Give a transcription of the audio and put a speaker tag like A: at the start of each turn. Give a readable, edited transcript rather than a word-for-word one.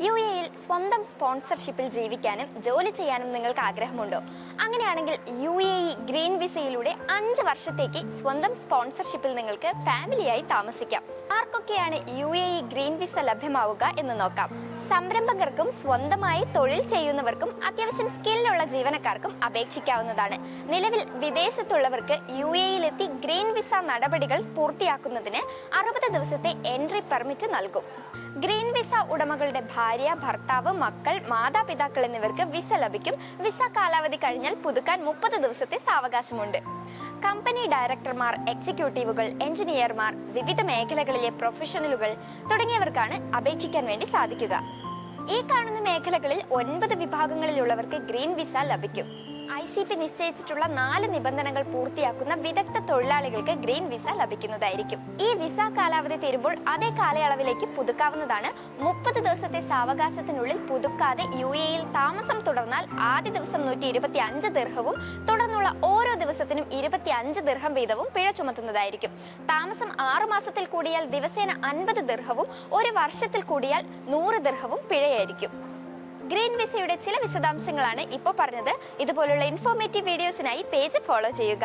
A: UAE-യിൽ സ്വന്തം സ്പോൺസർഷിപ്പിൽ ജീവിക്കാനും ജോലി ചെയ്യാനും നിങ്ങൾക്ക് ആഗ്രഹമുണ്ടോ? അങ്ങനെയാണെങ്കിൽ UAE ഗ്രീൻ വിസയിലൂടെ 5 വർഷത്തേക്ക് സ്വന്തം സ്പോൺസർഷിപ്പിൽ നിങ്ങൾക്ക് ഫാമിലിയായി താമസിക്കാം. ആർക്കൊക്കെയാണ് UAE ഗ്രീൻ വിസ ലഭ്യമാവുക എന്ന് നോക്കാം. സംരംഭകർക്കും സ്വന്തമായി തൊഴിൽ ചെയ്യുന്നവർക്കും അത്യാവശ്യം സ്കില്ലുള്ള ജീവനക്കാർക്കും അപേക്ഷിക്കാവുന്നതാണ്. നിലവിൽ വിദേശത്തുള്ളവർക്ക് UAE-യിലെത്തി ഗ്രീൻ വിസ നടപടികൾ പൂർത്തിയാക്കുന്നതിന് 60 ദിവസത്തെ എൻട്രി പെർമിറ്റ് നൽകും. ഗ്രീൻ വിസ ഉടമകളുടെ ഭാര്യ, ഭർത്താവ്, മക്കൾ, മാതാപിതാക്കൾ എന്നിവർക്ക് വിസ ലഭിക്കും. വിസ കാലാവധി കഴിഞ്ഞാൽ പുതുക്കാൻ 30 ദിവസത്തെ സാവകാശമുണ്ട്. കമ്പനി ഡയറക്ടർമാർ, എക്സിക്യൂട്ടീവുകൾ, എഞ്ചിനീയർമാർ, വിവിധ മേഖലകളിലെ പ്രൊഫഷണലുകൾ തുടങ്ങിയവർക്കാണ് അപേക്ഷിക്കാൻ വേണ്ടി സാധിക്കുക. ഈ കാണുന്ന മേഖലകളിൽ 9 വിഭാഗങ്ങളിലുള്ളവർക്ക് ഗ്രീൻ വിസ ലഭിക്കും. ICP നിശ്ചയിച്ചിട്ടുള്ള 4 നിബന്ധനകൾ പൂർത്തിയാക്കുന്ന വിദഗ്ധ തൊഴിലാളികൾക്ക് ഗ്രീൻ വിസ ലഭിക്കുന്നതായിരിക്കും. ഈ വിസ കാലാവധി തീരുമ്പോൾ അതേ കാലയളവിലേക്ക് പുതുക്കാവുന്നതാണ്. 30 ദിവസത്തെ സാവകാശത്തിനുള്ളിൽ പുതുക്കാതെ UAE-യിൽ താമസം തുടർന്നാൽ ആദ്യ ദിവസം 125 ദിർഹവും തുടർന്നുള്ള ഓരോ ദിവസത്തിനും 25 ദിർഹം വീതവും പിഴ ചുമത്തുന്നതായിരിക്കും. താമസം 6 മാസത്തിൽ കൂടിയാൽ ദിവസേന 50 ദിർഹവും 1 വർഷത്തിൽ കൂടിയാൽ 100 ദിർഹവും പിഴയായിരിക്കും. ഗ്രീൻ വിസയുടെ ചില വിശദാംശങ്ങളാണ് ഇപ്പോൾ പറഞ്ഞത്. ഇതുപോലുള്ള ഇൻഫോർമേറ്റീവ് വീഡിയോസിനായി പേജ് ഫോളോ ചെയ്യുക.